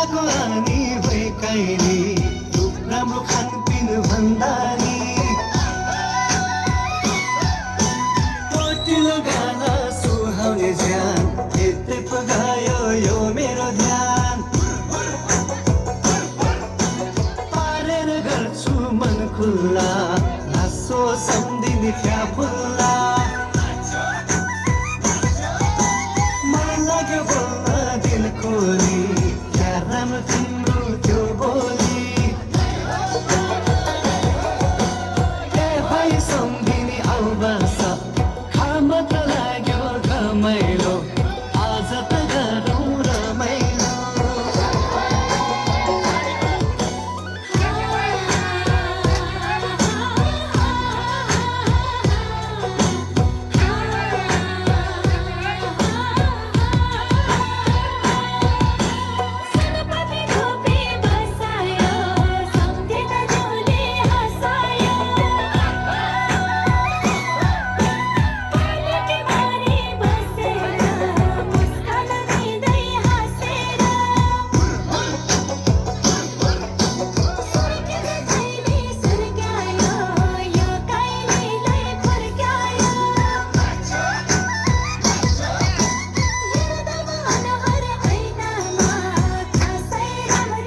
मायाको हानी भए कहिले राम्रो खानपिन भन्दा नि पोटिलो गाना सुहाउने ज्यान यतै पो गयो यो मेरो ध्यान पारेर गर्छु मन खुल्ला हाँसो सम्झिने फ्याफुल्ला मन लाग्यो बोल्न दिल खोली क्या राम्रो